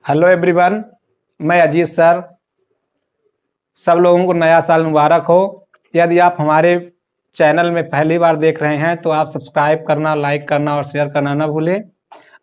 Hello everyone, मैं Ajit sir. सब लोगों को नया साल मुबारक हो। यदि आप हमारे चैनल में पहली बार देख रहे हैं तो आप सब्सक्राइब करना, लाइक करना और शेयर करना ना भूलें।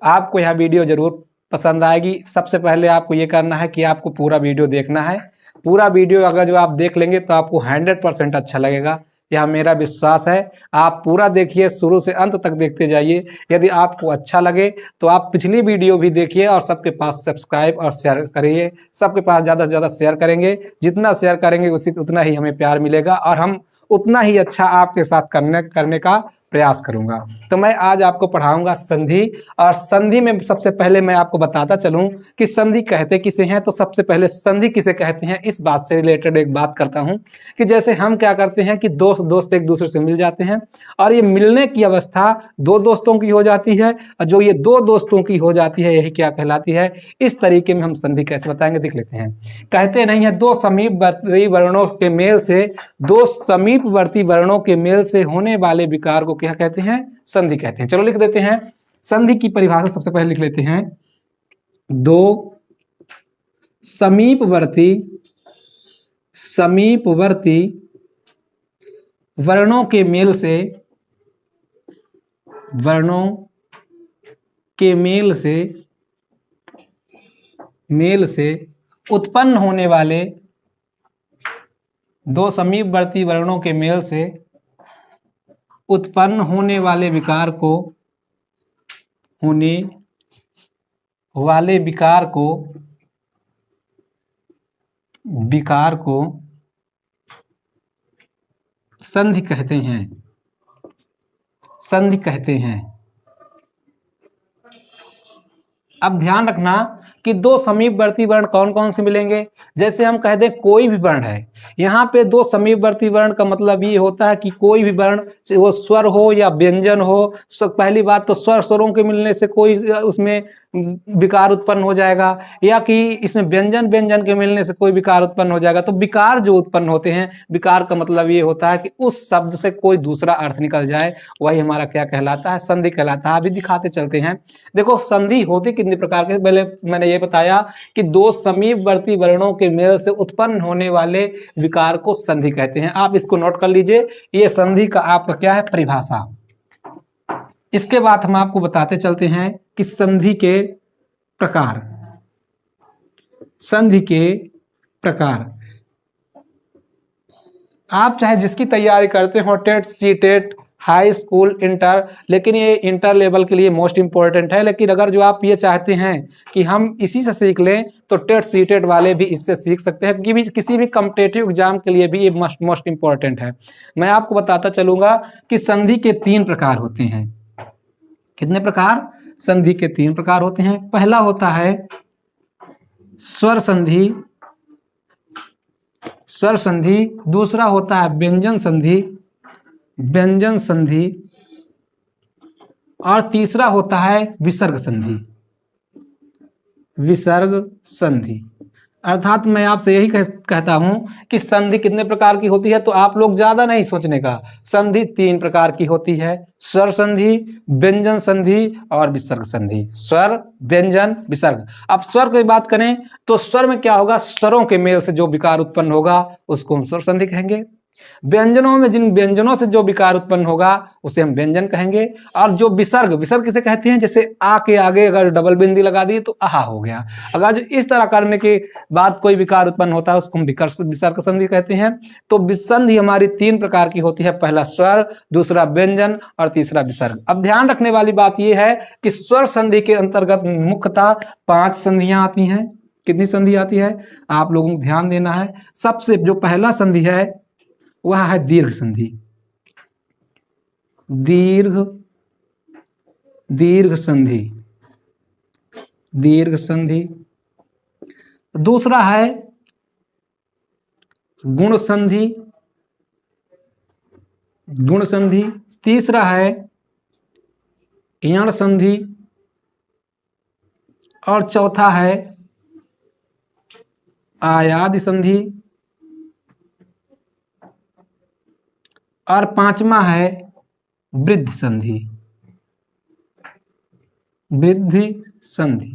आपको यह वीडियो ज़रूर पसंद आएगी। सबसे पहले आपको ये करना है कि आपको पूरा वीडियो देखना है। पूरा वीडियो अगर जो आप देख लेंगे तो आपको 100% अच्छा लगेगा, यह मेरा विश्वास है। आप पूरा देखिए, शुरू से अंत तक देखते जाइए। यदि आपको अच्छा लगे तो आप पिछली वीडियो भी देखिए और सबके पास सब्सक्राइब और शेयर करिए। सबके पास ज़्यादा से ज़्यादा शेयर करेंगे, जितना शेयर करेंगे उतना ही हमें प्यार मिलेगा और हम उतना ही अच्छा आपके साथ करने का प्रयास करूंगा। तो मैं आज आपको पढ़ाऊंगा संधि। और संधि में सबसे पहले मैं आपको बताता चलूं कि संधि कहते किसे हैं। तो सबसे पहले संधि किसे कहते हैं, इस बात से रिलेटेड एक बात करता हूं कि जैसे हम क्या करते हैं कि दोस्त एक दूसरे से मिल जाते हैं और ये मिलने की अवस्था दो दोस्तों की हो जाती है और जो ये दो दोस्तों की हो जाती है यही क्या कहलाती है। इस तरीके में हम संधि कैसे बताएंगे, देख लेते हैं। कहते नहीं है दो समीपवर्ती वर्णों के मेल से, दो समीपवर्ती वर्णों के मेल से होने वाले विकार को क्या कहते हैं, संधि कहते हैं। चलो लिख देते हैं। संधि की परिभाषा सबसे पहले लिख लेते हैं। दो समीपवर्ती वर्णों के मेल से उत्पन्न होने वाले, दो समीपवर्ती वर्णों के मेल से उत्पन्न होने वाले विकार को संधि कहते हैं। अब ध्यान रखना कि दो समीपवर्ती वर्ण कौन कौन से मिलेंगे। जैसे हम कह दें कोई भी वर्ण है, यहाँ पे दो समीपवर्ती वर्ण का मतलब ये होता है कि कोई भी वर्ण, वो स्वर हो या व्यंजन हो। पहली बात तो स्वरों के मिलने से कोई उसमें विकार उत्पन्न हो जाएगा, या कि इसमें व्यंजन के मिलने से कोई विकार उत्पन्न हो जाएगा। तो विकार जो उत्पन्न होते हैं, विकार का मतलब ये होता है कि उस शब्द से कोई दूसरा अर्थ निकल जाए, वही हमारा क्या कहलाता है, संधि कहलाता है। अभी दिखाते चलते हैं। देखो संधि होती कितने प्रकार के, पहले मैंने ये बताया कि दो समीपवर्ती वर्णों के मेल से उत्पन्न होने वाले विकार को संधि कहते हैं। आप इसको नोट कर लीजिए, ये संधि का आपका क्या है, परिभाषा। इसके बाद हम आपको बताते चलते हैं कि संधि के प्रकार। आप चाहे जिसकी तैयारी करते हो, TET, CTET, high school, inter, लेकिन ये इंटर लेवल के लिए मोस्ट इंपॉर्टेंट है। लेकिन अगर जो आप ये चाहते हैं कि हम इसी से सीख लें तो टेट सीटेट वाले भी इससे सीख सकते हैं, क्योंकि किसी भी कॉम्पिटिटिव एग्जाम के लिए भी ये मोस्ट इंपॉर्टेंट है। मैं आपको बताता चलूंगा कि संधि के 3 प्रकार होते हैं। कितने प्रकार? संधि के 3 प्रकार होते हैं। पहला होता है स्वर संधि, दूसरा होता है व्यंजन संधि, और तीसरा होता है विसर्ग संधि। अर्थात मैं आपसे यही कहता हूं कि संधि कितने प्रकार की होती है, तो आप लोग ज्यादा नहीं सोचने का। संधि 3 प्रकार की होती है, स्वर संधि, व्यंजन संधि और विसर्ग संधि। स्वर, व्यंजन, विसर्ग। अब स्वर की बात करें तो स्वर में क्या होगा, स्वरों के मेल से जो विकार उत्पन्न होगा उसको हम स्वर संधि कहेंगे। व्यंजनों में जिन व्यंजनों से जो विकार उत्पन्न होगा उसे हम व्यंजन कहेंगे। और जो विसर्ग किसे कहते हैं, जैसे आ के आगे अगर डबल बिंदी लगा दी तो आहा हो गया। अगर जो इस तरह करने के बाद कोई विकार उत्पन्न होता है उसको हम विसर्ग संधि कहते हैं। तो संधि हमारी 3 प्रकार की होती है, पहला स्वर, दूसरा व्यंजन और तीसरा विसर्ग। अब ध्यान रखने वाली बात यह है कि स्वर संधि के अंतर्गत मुख्यतः 5 संधियां आती हैं। कितनी संधि आती है, आप लोगों को ध्यान देना है। सबसे जो पहला संधि है वह है दीर्घ संधि। दूसरा है गुण संधि। तीसरा है यण संधि और चौथा है आयादि संधि और 5वां है वृद्धि संधि।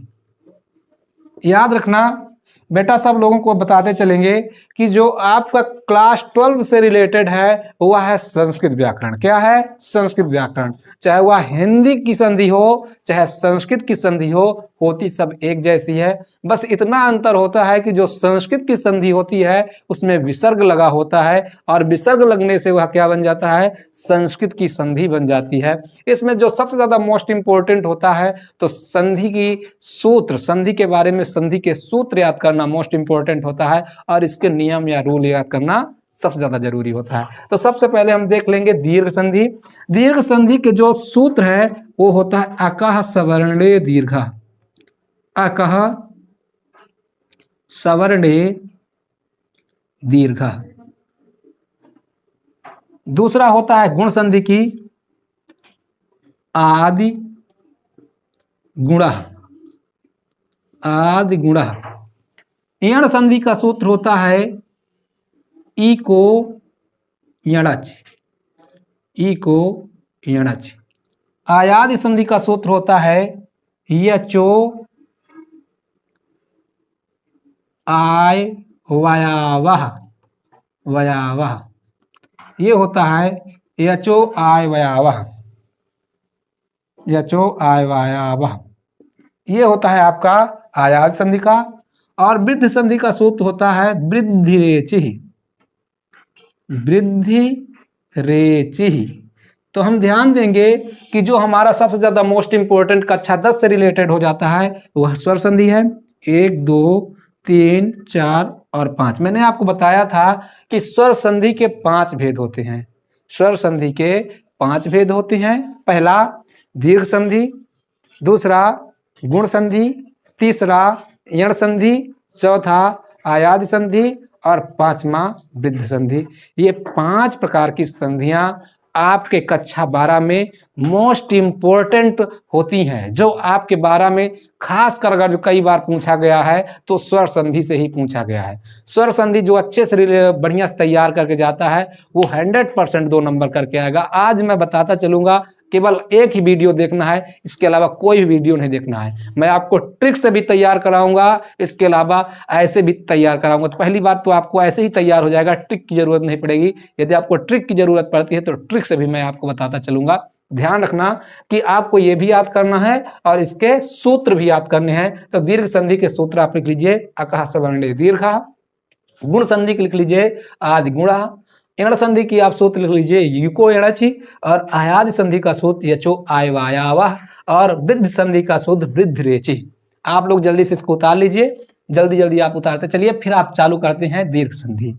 याद रखना बेटा, सब लोगों को बताते चलेंगे कि जो आपका क्लास 12 से रिलेटेड है वह है संस्कृत व्याकरण। क्या है? संस्कृत व्याकरण। चाहे वह हिंदी की संधि हो चाहे संस्कृत की संधि हो, होती सब एक जैसी है। बस इतना अंतर होता है कि जो संस्कृत की संधि होती है उसमें विसर्ग लगा होता है और विसर्ग लगने से वह क्या बन जाता है? संस्कृत की संधि बन जाती है। इसमें जो सबसे ज्यादा मोस्ट इंपोर्टेंट होता है तो संधि की सूत्र, संधि के बारे में संधि के सूत्र याद करना मोस्ट इंपोर्टेंट होता है और इसके नियम या रूल याद करना सबसे ज्यादा जरूरी होता है। तो सबसे पहले हम देख लेंगे दीर्घ संधि। दीर्घ संधि के जो सूत्र है वो होता है अकः सवर्णे दीर्घ। अकः सवर्णे दीर्घ। दूसरा होता है गुण संधि की आदि गुणः। आदि गुणः। यण संधि का सूत्र होता है इको यणच। इको यणच। आयादि संधि का सूत्र होता है यचो आय वयावह। वयावह ये होता है यचो आय वयावह। यचो आय वयावह ये होता है आपका आयाद संधि का। और वृद्धि संधि का सूत्र होता है वृद्धि रेचि। वृद्धि रेचि। तो हम ध्यान देंगे कि जो हमारा सबसे ज्यादा मोस्ट इंपोर्टेंट कक्षा 10 से रिलेटेड हो जाता है वह स्वर संधि है। 1 2 3 4 और 5। मैंने आपको बताया था कि स्वर संधि के 5 भेद होते हैं। स्वर संधि के 5 भेद होते हैं। पहला दीर्घ संधि, दूसरा गुण संधि, तीसरा यण संधि, चौथा आयादि संधि और पांचवा वृद्धि संधि। ये 5 प्रकार की संधियां आपके कक्षा 12 में मोस्ट इंपोर्टेंट होती हैं, जो आपके 12 में खास कर अगर जो कई बार पूछा गया है तो स्वर संधि से ही पूछा गया है। स्वर संधि जो अच्छे से बढ़िया से तैयार करके जाता है वो 100% 2 नंबर करके आएगा। आज मैं बताता चलूंगा, केवल एक ही वीडियो देखना है, इसके अलावा कोई भी वीडियो नहीं देखना है। मैं आपको ट्रिक से भी तैयार कराऊंगा, इसके अलावा ऐसे भी तैयार कराऊंगा। तो पहली बात तो आपको ऐसे ही तैयार हो जाएगा, ट्रिक की जरूरत नहीं पड़ेगी। यदि आपको ट्रिक की जरूरत पड़ती है तो ट्रिक से भी मैं आपको बताता चलूंगा। ध्यान रखना कि आपको ये भी याद करना है और इसके सूत्र भी याद करने हैं। तो दीर्घ संधि के सूत्र आप लिख लीजिए अकः सवर्णे दीर्घ। गुण संधि के लिख लीजिए आदि गुणः। यण संधि की आप सूत्र लिख लीजिए युको यणचि। और आयादि संधि का सूत्र यचो आय वायावह। और वृद्धि संधि का सूत्र वृद्धि रेचि। आप लोग जल्दी से इसको उतार लीजिए, जल्दी जल्दी आप उतारते चलिए, फिर आप चालू करते हैं दीर्घ संधि।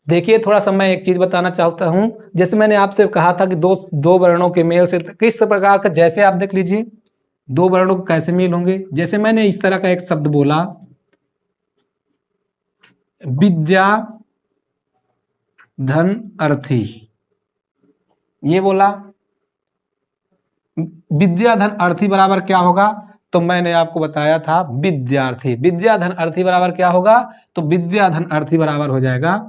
देखिए थोड़ा सा मैं एक चीज बताना चाहता हूं। जैसे मैंने आपसे कहा था कि दो वर्णों के मेल से किस प्रकार का, जैसे आप देख लीजिए 2 वर्णों को कैसे मेल होंगे। जैसे मैंने इस तरह का एक शब्द बोला विद्या धन अर्थी, ये बोला विद्या धन अर्थी बराबर क्या होगा? तो मैंने आपको बताया था विद्यार्थी। विद्या धन अर्थी बराबर क्या होगा? तो विद्या धन अर्थी बराबर हो जाएगा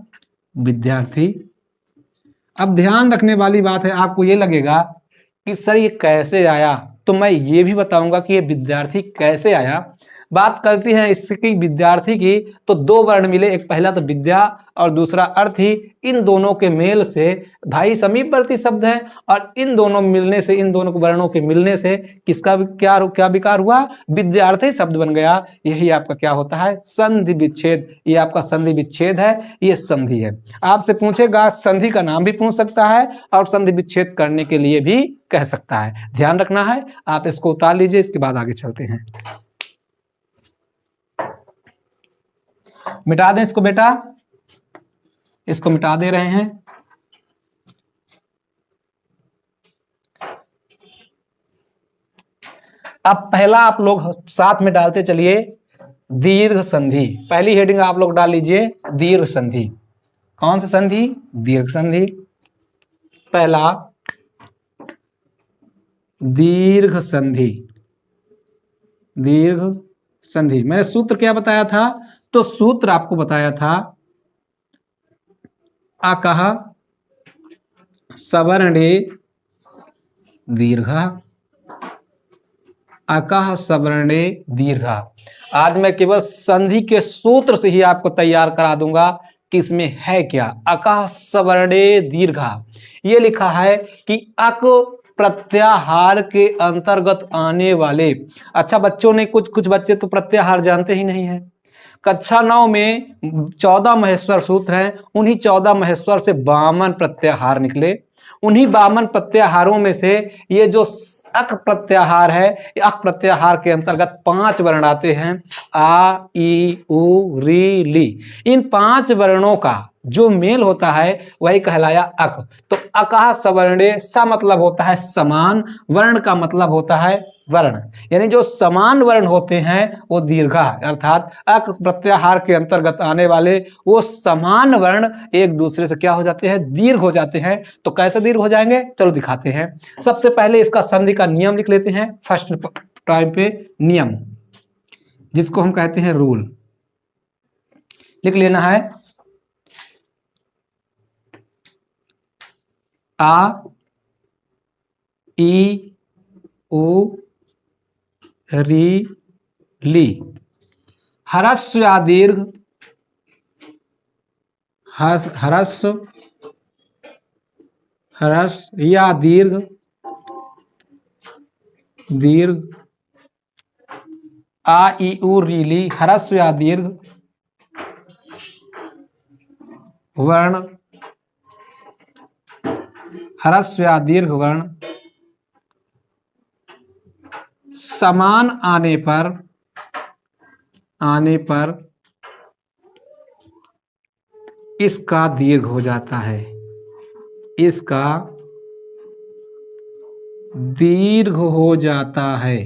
विद्यार्थी। अब ध्यान रखने वाली बात है, आपको ये लगेगा कि सर ये कैसे आया, तो मैं ये भी बताऊंगा कि ये विद्यार्थी कैसे आया। बात करती हैं इसकी विद्यार्थी की, तो 2 वर्ण मिले, एक पहला तो विद्या और दूसरा अर्थी। इन दोनों के मेल से भाई समीपवर्ती शब्द हैं और इन दोनों मिलने से, इन दोनों वर्णों के मिलने से किसका क्या विकार हुआ? विद्यार्थी शब्द बन गया। यही आपका क्या होता है? संधि विच्छेद। ये आपका संधि विच्छेद है, ये संधि है। आपसे पूछेगा, संधि का नाम भी पूछ सकता है और संधि विच्छेद करने के लिए भी कह सकता है। ध्यान रखना है। आप इसको उतार लीजिए, इसके बाद आगे चलते हैं। मिटा दें इसको बेटा, इसको मिटा दे रहे हैं। अब पहला आप लोग साथ में डालते चलिए दीर्घ संधि। पहली हेडिंग आप लोग डाल लीजिए दीर्घ संधि। कौन सी संधि? दीर्घ संधि। पहला दीर्घ संधि। दीर्घ संधि। मैंने सूत्र क्या बताया था? तो सूत्र आपको बताया था अकः सवर्णे दीर्घा, अकः सवर्णे दीर्घा। आज मैं केवल संधि के सूत्र से ही आपको तैयार करा दूंगा कि इसमें है क्या। अकः सवर्णे दीर्घा, ये लिखा है कि अक प्रत्याहार के अंतर्गत आने वाले। अच्छा बच्चों ने कुछ बच्चे तो प्रत्याहार जानते ही नहीं है। कक्षा 9 में 14 महेश्वर सूत्र हैं, उन्हीं 14 महेश्वर से 52 प्रत्याहार निकले। उन्हीं 52 प्रत्याहारों में से ये जो अक प्रत्याहार है, अक प्रत्याहार के अंतर्गत 5 वर्ण आते हैं, आ ई उ री ली। इन 5 वर्णों का जो मेल होता है वही कहलाया अक। तो अकः सवर्णे, सा मतलब होता है समान, वर्ण का मतलब होता है वर्ण, यानी जो समान वर्ण होते हैं वो दीर्घा, अर्थात अक प्रत्याहार के अंतर्गत आने वाले वो समान वर्ण एक दूसरे से क्या हो जाते हैं, दीर्घ हो जाते हैं। तो कैसे दीर्घ हो जाएंगे, चलो दिखाते हैं। सबसे पहले इसका संधि का नियम लिख लेते हैं। फर्स्ट टाइम पे नियम, जिसको हम कहते हैं रूल, लिख लेना है। आ ई उ री ली, ह्रस्व या दीर्घ, ह्रस्व या दीर्घ, दीर्घ, आ ई उ री ली, ह्रस्व या दीर्घ वर्ण, ह्रस्व या दीर्घ वर्ण समान आने पर इसका दीर्घ हो जाता है, इसका दीर्घ हो जाता है।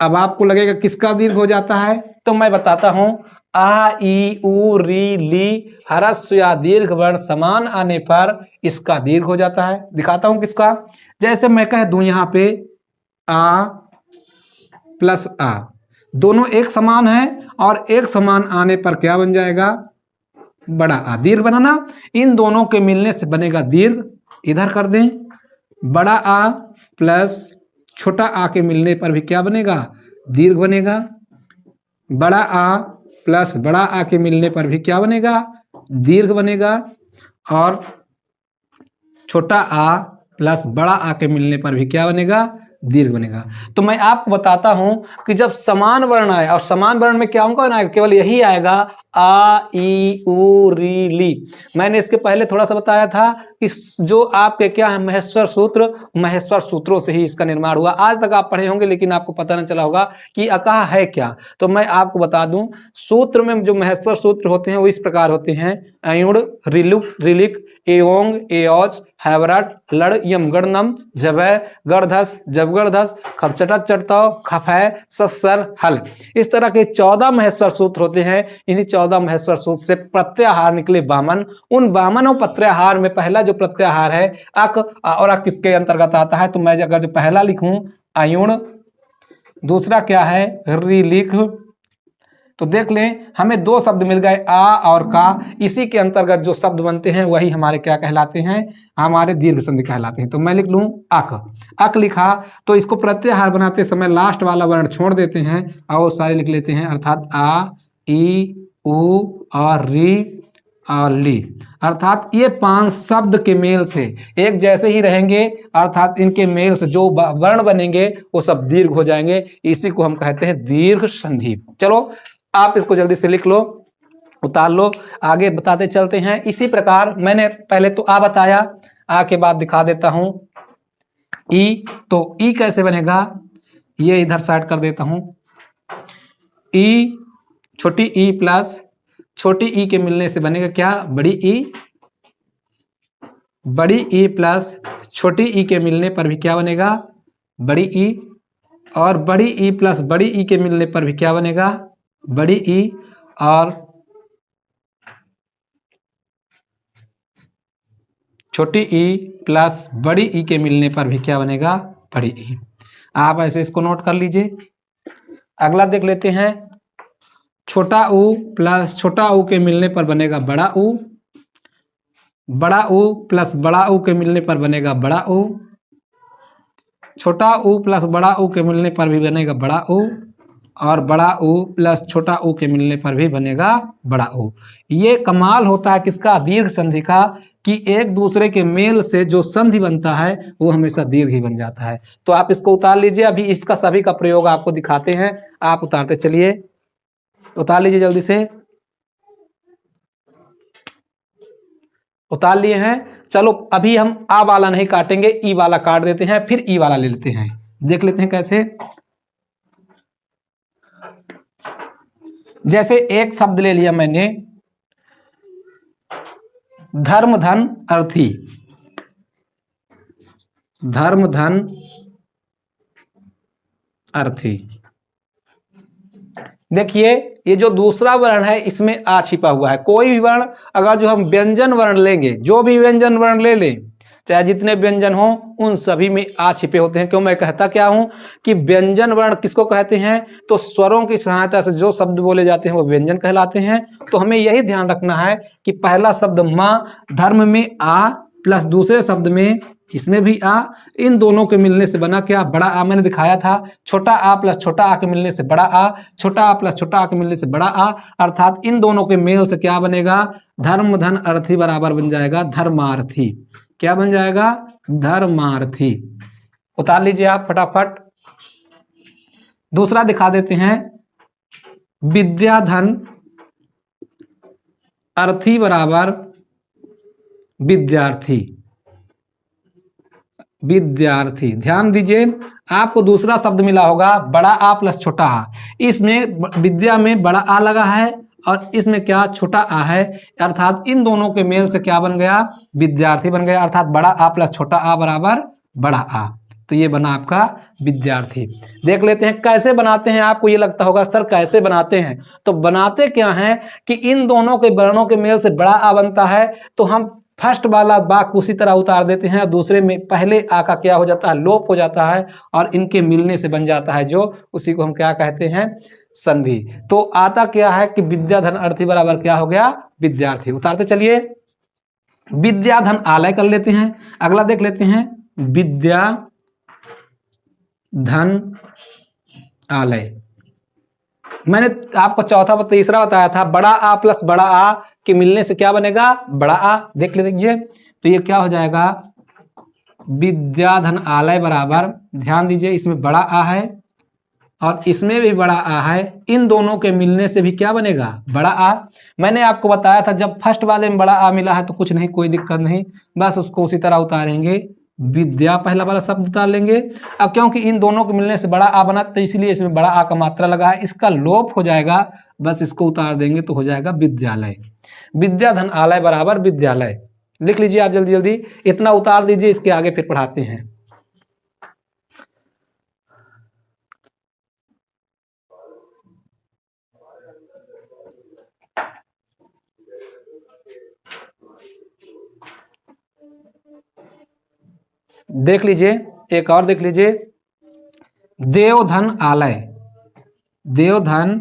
अब आपको लगेगा किसका दीर्घ हो जाता है, तो मैं बताता हूं। आ ई उ री ली, ह्रस्व या दीर्घ वर्ण समान आने पर इसका दीर्घ हो जाता है। दिखाता हूं किसका। जैसे मैं कह दूं यहां पे आ प्लस आ, दोनों एक समान है और एक समान आने पर क्या बन जाएगा, बड़ा आ। दीर्घ बनाना, इन दोनों के मिलने से बनेगा दीर्घ। इधर कर दें, बड़ा आ प्लस छोटा आ के मिलने पर भी क्या बनेगा, दीर्घ बनेगा। बड़ा आ प्लस बड़ा आ के मिलने पर भी क्या बनेगा, दीर्घ बनेगा। और छोटा आ प्लस बड़ा आ के मिलने पर भी क्या बनेगा, दीर्घ बनेगा। तो मैं आपको बताता हूं कि जब समान वर्ण आए, और समान वर्ण में क्या होगा, केवल यही आएगा, आ ई उ री ली। मैंने इसके पहले थोड़ा सा बताया था कि जो आपके क्या है, महेश्वर सूत्र, महेश्वर सूत्रों से ही इसका निर्माण हुआ। आज तक आप पढ़े होंगे लेकिन आपको पता न चला होगा कि अकः है क्या। तो मैं आपको बता दूं, सूत्र में जो महेश्वर सूत्र होते हैं वो इस प्रकार होते हैं। अयुण, रिलुक, रिलिक, एओंग, एओच, हैवरट, लड़, यम, गणनम, जबै, गणधस, जबगणधस, खपचटक, चटताव, खफै, सस्सर, हल। इस तरह के 14 महेश्वर सूत्र होते हैं। इन्हीं 14 महेश्वर सूत्र से प्रत्याहार निकले 52। उन 52 प्रत्याहार में पहला जो प्रत्याहार है अक, और अक किसके अंतर्गत आता है, तो मैं अगर जो पहला लिखूं अयुण, दूसरा क्या है रिलिक, तो देख लें हमें 2 शब्द मिल गए, आ और का। इसी के अंतर्गत जो शब्द बनते हैं वही हमारे क्या कहलाते हैं, हमारे दीर्घ संधि कहलाते हैं। तो मैं लिख लूं अक। अक लिखा तो इसको प्रत्याहार बनाते समय लास्ट वाला वर्ण छोड़ देते हैं और सारे लिख लेते हैं, अर्थात आ ई उ और री और ली। अर्थात ये 5 शब्द के मेल से एक जैसे ही रहेंगे, अर्थात इनके मेल से जो वर्ण बनेंगे वो सब दीर्घ हो जाएंगे। इसी को हम कहते हैं दीर्घ संधि। चलो आप इसको जल्दी से लिख लो, उतार लो, आगे बताते चलते हैं। इसी प्रकार मैंने पहले तो आ बताया, आ के बाद दिखा देता हूं ई। तो ई कैसे बनेगा, ये इधर साइड कर देता हूं। ई, छोटी ई प्लस छोटी ई के मिलने से बनेगा क्या, बड़ी ई। बड़ी ई प्लस छोटी ई के मिलने पर भी क्या बनेगा, बड़ी ई। और बड़ी ई प्लस बड़ी ई के मिलने पर भी क्या बनेगा, बड़ी ई। और छोटी ई प्लस बड़ी ई के मिलने पर भी क्या बनेगा, बड़ी ई। आप ऐसे इसको नोट कर लीजिए। अगला देख लेते हैं, छोटा ऊ प्लस छोटा ऊ के मिलने पर बनेगा बड़ा ऊ। बड़ा ऊ प्लस बड़ा ऊ के मिलने पर बनेगा बड़ा ऊ, छोटा ऊ प्लस बड़ा ऊ के मिलने पर भी बनेगा बड़ा ऊ, और बड़ा ऊ प्लस छोटा ऊ के मिलने पर भी बनेगा बड़ा ऊ। ये कमाल होता है किसका, दीर्घ संधि का, कि एक दूसरे के मेल से जो संधि बनता है वो हमेशा दीर्घ ही बन जाता है। तो आप इसको उतार लीजिए, अभी इसका सभी का प्रयोग आपको दिखाते हैं, आप उतारते चलिए, उतार लीजिए जल्दी से, उतार लिए हैं। चलो अभी हम आ वाला नहीं काटेंगे, ई वाला काट देते हैं, फिर ई वाला ले लेते हैं, देख लेते हैं कैसे। जैसे एक शब्द ले लिया मैंने, धर्म धन अर्थी, धर्म धन अर्थी। देखिए ये जो दूसरा वर्ण है इसमें आ छिपा हुआ है। कोई भी वर्ण अगर जो हम व्यंजन वर्ण लेंगे, जो भी व्यंजन वर्ण ले लें, चाहे जितने व्यंजन हो, उन सभी में आ छिपे होते हैं। क्यों मैं कहता क्या हूं कि व्यंजन वर्ण किसको कहते हैं, तो स्वरों की सहायता से जो शब्द बोले जाते हैं वो व्यंजन कहलाते हैं। तो हमें यही ध्यान रखना है कि पहला शब्द मां, धर्म में आ प्लस दूसरे शब्द में इसमें भी आ, इन दोनों के मिलने से बना क्या, बड़ा आ। मैंने दिखाया था छोटा आ प्लस छोटा आ के मिलने से बड़ा आ, छोटा आ प्लस छोटा आ के मिलने से बड़ा आ, अर्थात इन दोनों के मेल से क्या बनेगा, धर्म धन अर्थी बराबर बन जाएगा धर्मार्थी। क्या बन जाएगा, धर्मार्थी। उतार लीजिए आप फटाफट। दूसरा दिखा देते हैं, विद्याधन अर्थी बराबर विद्यार्थी, विद्यार्थी। ध्यान दीजिए आपको दूसरा शब्द मिला होगा बड़ा आ प्लस छोटा आ, इसमें विद्या में बड़ा आ लगा है और इसमें क्या छोटा आ है, अर्थात इन दोनों के मेल से क्या बन गया, विद्यार्थी बन गया। अर्थात बड़ा आ प्लस छोटा आ बराबर बड़ा आ, तो ये बना आपका विद्यार्थी। देख लेते हैं कैसे बनाते हैं। आपको ये लगता होगा सर कैसे बनाते हैं, तो बनाते क्या हैं कि इन दोनों के वर्णों के मेल से बड़ा आ बनता है, तो हम फर्स्ट वाला वाक्य उसी तरह उतार देते हैं, दूसरे में पहले आ का क्या हो जाता है, लोप हो जाता है, और इनके मिलने से बन जाता है जो, उसी को हम क्या कहते हैं, संधि। तो आता क्या है कि विद्याधन अर्थी बराबर क्या हो गया, विद्यार्थी। उतारते चलिए, विद्याधन आलय कर लेते हैं। अगला देख लेते हैं, विद्या धन आलय। मैंने आपको चौथा तीसरा बताया था, बड़ा आ प्लस बड़ा आ के मिलने से क्या बनेगा, बड़ा आ। देख लीजिए, तो ये क्या हो जाएगा, विद्याधन आलय बराबर, ध्यान दीजिए इसमें बड़ा आ है और इसमें भी बड़ा आ है, इन दोनों के मिलने से भी क्या बनेगा, बड़ा आ। मैंने आपको बताया था जब फर्स्ट वाले में बड़ा आ मिला है तो कुछ नहीं, कोई दिक्कत नहीं, बस उसको उसी तरह उतारेंगे, विद्या पहला वाला शब्द उतार लेंगे। अब क्योंकि इन दोनों के मिलने से बड़ा आ बना तो इसलिए इसमें बड़ा आ का मात्रा लगा है, इसका लोप हो जाएगा, बस इसको उतार देंगे तो हो जाएगा विद्यालय। विद्याधन आलय बराबर विद्यालय। लिख लीजिए आप जल्दी जल्दी, इतना उतार दीजिए, इसके आगे फिर पढ़ाते हैं। देख लीजिए एक और देख लीजिए, देवधन आलय, देवधन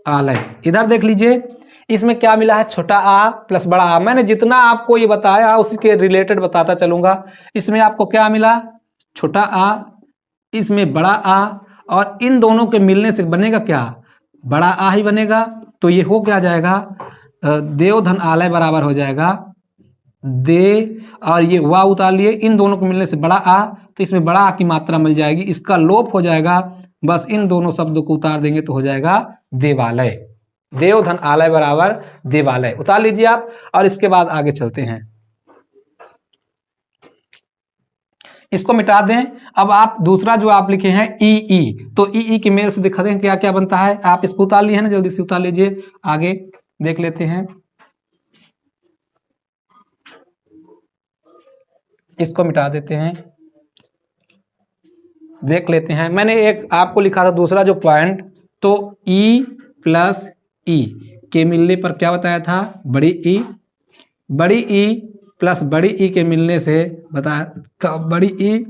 आलय। इधर देख लीजिए, इसमें क्या मिला है, छोटा आ प्लस बड़ा आ। मैंने जितना आपको ये बताया उसी के रिलेटेड बताता चलूंगा। इसमें आपको क्या मिला, छोटा आ, इसमें बड़ा आ, और इन दोनों के मिलने से बनेगा क्या, बड़ा आ ही बनेगा। तो ये हो क्या जाएगा, देवधन आलय बराबर हो जाएगा दे, और ये वाह उतार लिए, इन दोनों को मिलने से बड़ा आ, तो इसमें बड़ा आ की मात्रा मिल जाएगी, इसका लोप हो जाएगा, बस इन दोनों शब्दों को उतार देंगे तो हो जाएगा देवालय। देवधन आलय बराबर देवालय। उतार लीजिए आप, और इसके बाद आगे चलते हैं, इसको मिटा दें। अब आप दूसरा जो आप लिखे हैं ई ई, तो ई ई के मेल से दिखा दें क्या क्या बनता है। आप इसको उतार लिए हैं ना, जल्दी से उतार लीजिए, आगे देख लेते हैं। इसको मिटा देते हैं, देख लेते हैं। मैंने एक आपको लिखा था दूसरा जो पॉइंट, तो ई प्लस ई के मिलने पर क्या बताया था, बड़ी ई, बड़ी ई प्लस बड़ी ई के मिलने से बताया था बड़ी ई,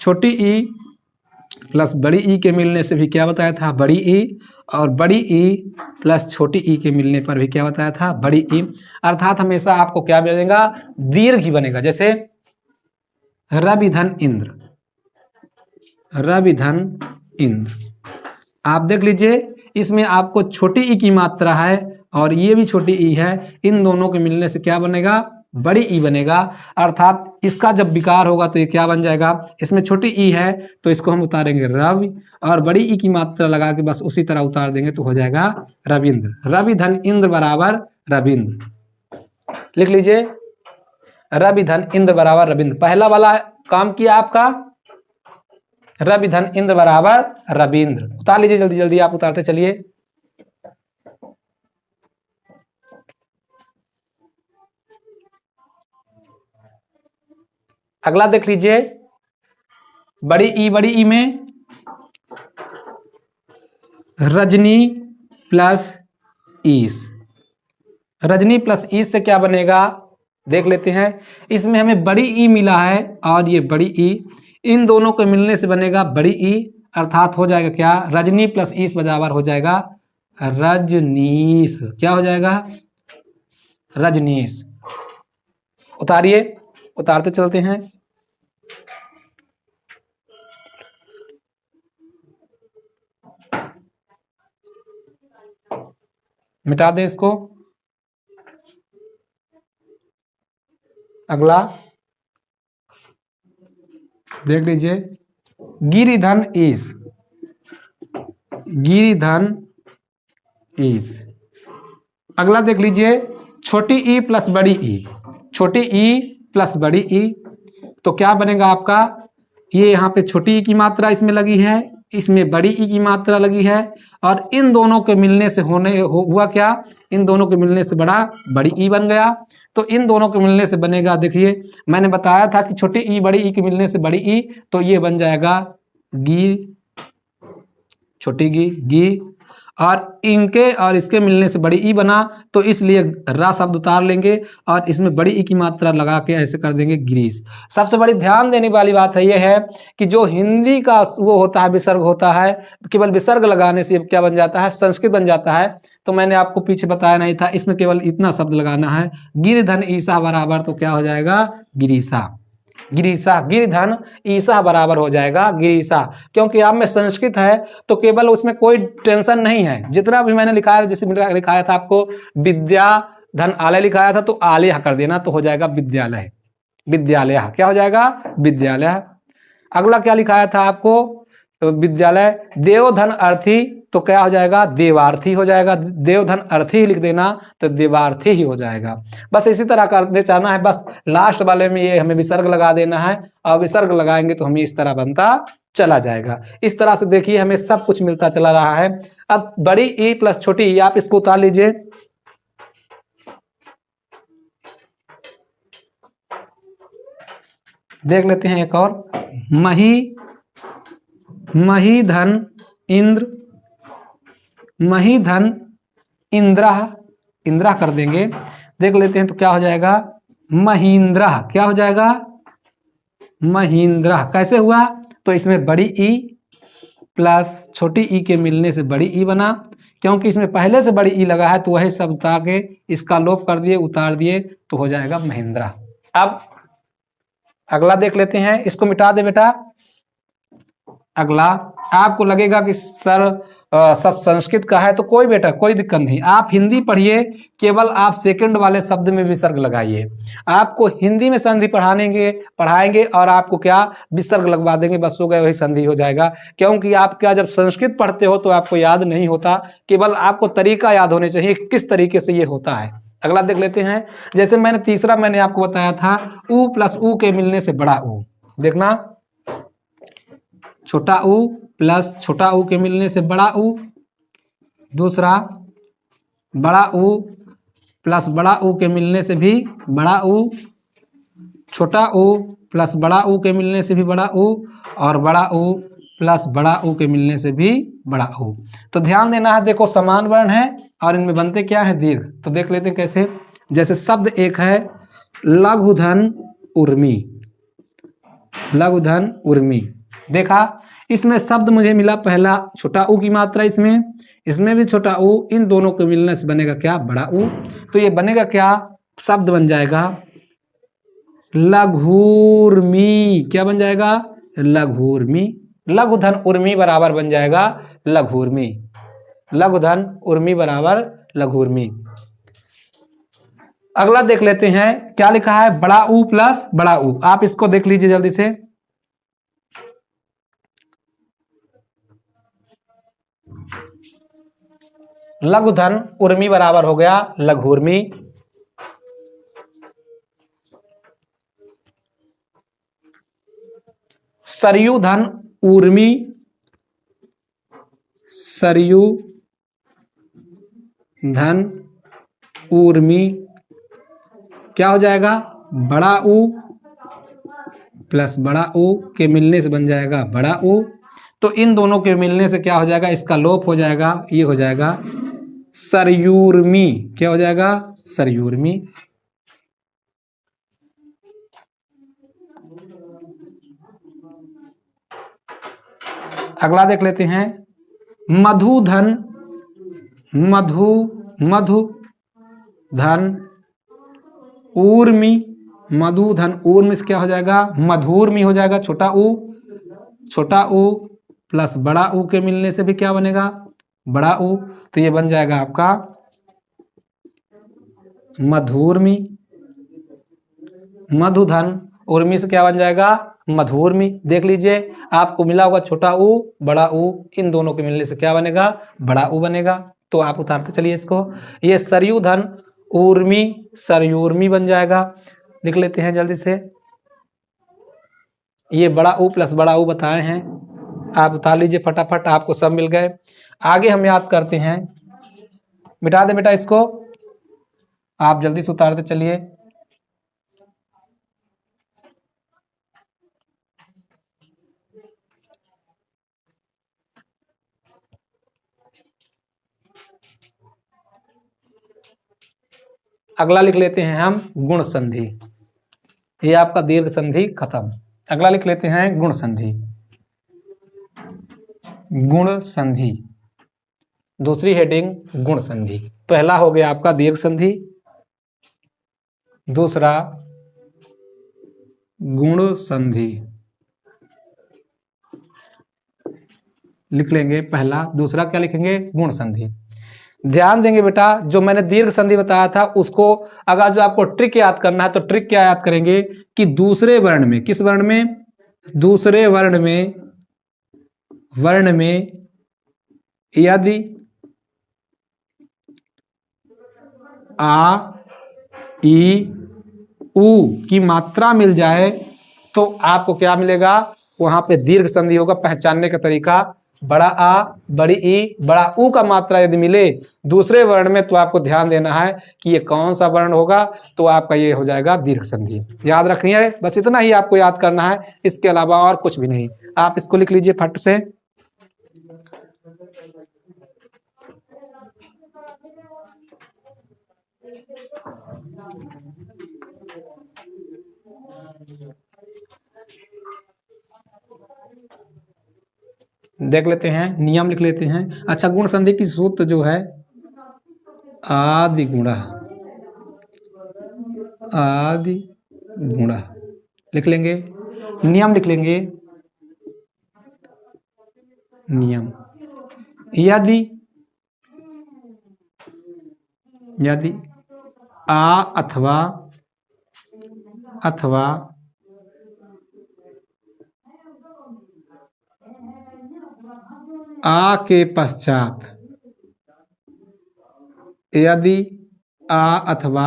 छोटी ई प्लस बड़ी ई के मिलने से भी क्या बताया था, बड़ी ई, और बड़ी ई प्लस छोटी ई के मिलने पर भी क्या बताया था, बड़ी ई। अर्थात हमेशा आपको क्या बनेगा, दीर्घ ही बनेगा। जैसे रवि धन इंद्र, रवि धन इंद्र, आप देख लीजिए इसमें आपको छोटी ई की मात्रा है और ये भी छोटी ई है, इन दोनों के मिलने से क्या बनेगा, बड़ी ई बनेगा। अर्थात इसका जब विकार होगा तो ये क्या बन जाएगा, इसमें छोटी ई है तो इसको हम उतारेंगे रवि, और बड़ी ई की मात्रा लगा के बस उसी तरह उतार देंगे तो हो जाएगा रविंद्र। रवि धन इंद्र बराबर रविंद्र। लिख लीजिए रवि धन इंद्र बराबर रविंद्र। पहला वाला काम किया आपका, रवि धन इंद्र बराबर रविंद्र। उतार लीजिए जल्दी जल्दी, आप उतारते चलिए। अगला देख लीजिए, बड़ी ई में रजनी प्लस ईस, रजनी प्लस ईस से क्या बनेगा देख लेते हैं। इसमें हमें बड़ी ई मिला है और ये बड़ी ई, इन दोनों के मिलने से बनेगा बड़ी ई। अर्थात हो जाएगा क्या, रजनी प्लस ईस बराबर हो जाएगा रजनीश। क्या हो जाएगा, रजनीश। उतारिए, उतारते चलते हैं। मिटा दें इसको। अगला देख लीजिए, गिरिधन ईस, गिरिधन ईस। अगला देख लीजिए, छोटी ई प्लस बड़ी ई, छोटी ई प्लस बड़ी ई, तो क्या बनेगा आपका, ये यहाँ पे छोटी ई की मात्रा इसमें लगी है, इसमें बड़ी ई की मात्रा लगी है, और इन दोनों के मिलने से हुआ क्या, इन दोनों के मिलने से बड़ा बड़ी ई बन गया। तो इन दोनों के मिलने से बनेगा, देखिए मैंने बताया था कि छोटी ई बड़ी ई के मिलने से बड़ी ई, तो ये बन जाएगा गी, छोटी गी, और इनके और इसके मिलने से बड़ी ई बना, तो इसलिए रा शब्द उतार लेंगे और इसमें बड़ी ई की मात्रा लगा के ऐसे कर देंगे गिरीश। सबसे बड़ी ध्यान देने वाली बात है ये है कि जो हिंदी का वो होता है विसर्ग होता है, केवल विसर्ग लगाने से क्या बन जाता है, संस्कृत बन जाता है। तो मैंने आपको पीछे बताया नहीं था, इसमें केवल इतना शब्द लगाना है, गिरधन ईसा बराबर तो क्या हो जाएगा, गिरीशा। गिरीशा, गिरधन ईसा बराबर हो जाएगा गिरीशा। क्योंकि आप में संस्कृत है तो केवल उसमें कोई टेंशन नहीं है, जितना भी मैंने लिखा है, जैसे लिखाया था आपको विद्या धन आलय लिखाया था, तो आलय कर देना तो हो जाएगा विद्यालय, विद्यालय क्या हो जाएगा, विद्यालय। अगला क्या लिखाया था आपको, तो विद्यालय। देवधन अर्थी तो क्या हो जाएगा, देवार्थी हो जाएगा, देवधन अर्थी ही लिख देना तो देवार्थी ही हो जाएगा। बस इसी तरह करने चाहना है, बस लास्ट वाले में ये हमें विसर्ग लगा देना है, और विसर्ग लगाएंगे तो हमें इस तरह बनता चला जाएगा। इस तरह से देखिए हमें सब कुछ मिलता चला रहा है। अब बड़ी ई प्लस छोटी ई, आप इसको उतार लीजिए। देख लेते हैं एक और, महीधन इंद्र, महीधन इंद्रा, इंद्रा कर देंगे। देख लेते हैं तो क्या हो जाएगा, महींद्रा। क्या हो जाएगा, महींद्रा। कैसे हुआ, तो इसमें बड़ी ई प्लस छोटी ई के मिलने से बड़ी ई बना, क्योंकि इसमें पहले से बड़ी ई लगा है तो वही सब उतार के इसका लोप कर दिए, उतार दिए तो हो जाएगा महेंद्रा। अब अगला देख लेते हैं, इसको मिटा दे बेटा। अगला आपको लगेगा कि सर सब संस्कृत का है, तो कोई बेटा कोई दिक्कत नहीं, आप हिंदी पढ़िए, केवल आप सेकंड वाले शब्द में विसर्ग लगाइए। आपको हिंदी में संधि पढ़ाएंगे और आपको क्या विसर्ग लगवा देंगे, बस हो गए, वही संधि हो जाएगा। क्योंकि आप क्या जब संस्कृत पढ़ते हो तो आपको याद नहीं होता, केवल आपको तरीका याद होने चाहिए किस तरीके से ये होता है। अगला देख लेते हैं, जैसे तीसरा मैंने आपको बताया था, ऊ प्लस ऊ के मिलने से बड़ा ऊ। देखना, छोटा ऊ प्लस छोटा ऊ के मिलने से बड़ा ऊ। दूसरा, बड़ा ऊ प्लस बड़ा ऊ के मिलने से भी बड़ा ऊ। छोटा ऊ प्लस बड़ा ऊ के मिलने से भी बड़ा ऊ, और बड़ा ऊ प्लस बड़ा ऊ के मिलने से भी बड़ा ऊ। तो ध्यान देना है, देखो समान वर्ण है और इनमें बनते क्या है, दीर्घ। तो देख लेते हैं कैसे। जैसे शब्द एक है लघुधन उर्मी, लघुधन उर्मी। देखा, इसमें शब्द मुझे मिला पहला छोटा ऊ की मात्रा, इसमें भी छोटा ऊ, इन दोनों के मिलने से बनेगा क्या? बड़ा ऊ। तो ये बनेगा क्या? शब्द बन जाएगा लघूर्मी। क्या बन जाएगा? लघूर्मी। लघु धन उर्मी बराबर बन जाएगा लघूर्मी। लघु धन उर्मी बराबर लघूर्मी। अगला देख लेते हैं क्या लिखा है, बड़ा ऊ प्लस बड़ा ऊ। आप इसको देख लीजिए जल्दी से। लघु धन उर्मी बराबर हो गया लघूर्मी। सरयू धन ऊर्मी, सरयू धन ऊर्मी क्या हो जाएगा? बड़ा ऊ प्लस बड़ा ऊ के मिलने से बन जाएगा बड़ा ऊ। तो इन दोनों के मिलने से क्या हो जाएगा? इसका लोप हो जाएगा, ये हो जाएगा सरयूर्मी। क्या हो जाएगा? सरयूर्मी। अगला देख लेते हैं मधु धन मधु धन ऊर्मी। मधु धन ऊर्मी से क्या हो जाएगा? मधुर्मी हो जाएगा। छोटा ऊ प्लस बड़ा ऊ के मिलने से भी क्या बनेगा? बड़ा ऊ। तो ये बन जाएगा आपका मधुर्मी। मधु धन उर्मी से क्या बन जाएगा? मधुर्मी। देख लीजिए आपको मिला होगा छोटा ऊ बड़ा ऊ, इन दोनों के मिलने से क्या बनेगा? बड़ा ऊ बनेगा। तो आप उतारते चलिए इसको। ये सरयू धन ऊर्मी सरयूर्मी बन जाएगा। लिख लेते हैं जल्दी से। ये बड़ा ऊ प्लस बड़ा ऊ बताए हैं, आप उतार लीजिए फटाफट, आपको सब मिल गए। आगे हम याद करते हैं, मिटा दे बेटा इसको, आप जल्दी से उतारते चलिए। अगला लिख लेते हैं हम गुण संधि। ये आपका दीर्घ संधि खत्म। अगला लिख लेते हैं गुण संधि। गुण संधि दूसरी हेडिंग गुण संधि। पहला हो गया आपका दीर्घ संधि, दूसरा गुण संधि। लिख लेंगे पहला, दूसरा क्या लिखेंगे? गुण संधि। ध्यान देंगे बेटा, जो मैंने दीर्घ संधि बताया था उसको अगर जो आपको ट्रिक याद करना है तो ट्रिक क्या याद करेंगे कि दूसरे वर्ण में, किस वर्ण में? दूसरे वर्ण में यदि आ ई ऊ की मात्रा मिल जाए तो आपको क्या मिलेगा? वहां पे दीर्घ संधि होगा। पहचानने का तरीका, बड़ा आ बड़ी ई बड़ा ऊ का मात्रा यदि मिले दूसरे वर्ण में तो आपको ध्यान देना है कि ये कौन सा वर्ण होगा, तो आपका ये हो जाएगा दीर्घ संधि। याद रखनी है, बस इतना ही आपको याद करना है, इसके अलावा और कुछ भी नहीं। आप इसको लिख लीजिए फट से। देख लेते हैं, नियम लिख लेते हैं। अच्छा, गुण संधि की सूत्र जो है आदि गुणा लिख लेंगे। नियम लिख लेंगे। नियम यदि आ अथवा आ के पश्चात, यदि आ अथवा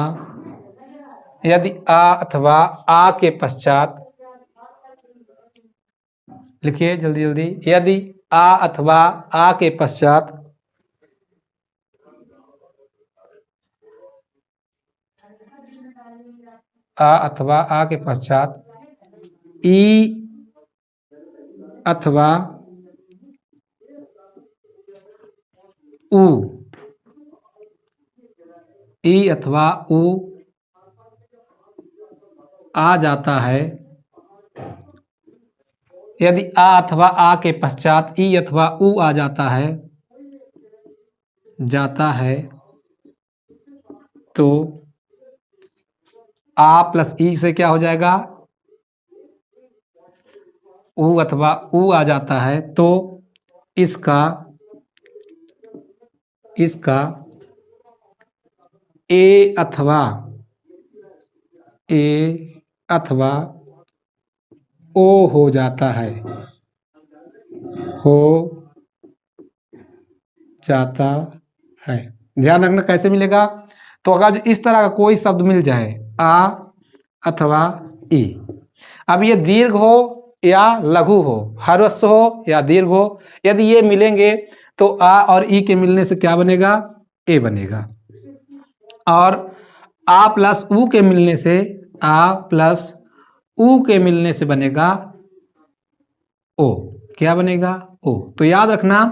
आ के पश्चात, लिखिए जल्दी जल्दी, यदि आ अथवा आ के पश्चात ई अथवा ऊ आ जाता है यदि आ अथवा आ के पश्चात ई अथवा उ आ जाता है तो आ प्लस ई से क्या हो जाएगा, उ अथवा उ आ जाता है तो इसका ए अथवा ओ हो जाता है, ध्यान रखना कैसे मिलेगा। तो अगर इस तरह का कोई शब्द मिल जाए आ अथवा ई, अब ये दीर्घ हो या लघु हो, ह्रस्व हो या दीर्घ हो, यदि ये मिलेंगे तो आ और ई के मिलने से क्या बनेगा, ए बनेगा। और आ प्लस उ के मिलने से बनेगा ओ, क्या बनेगा, ओ। तो याद रखना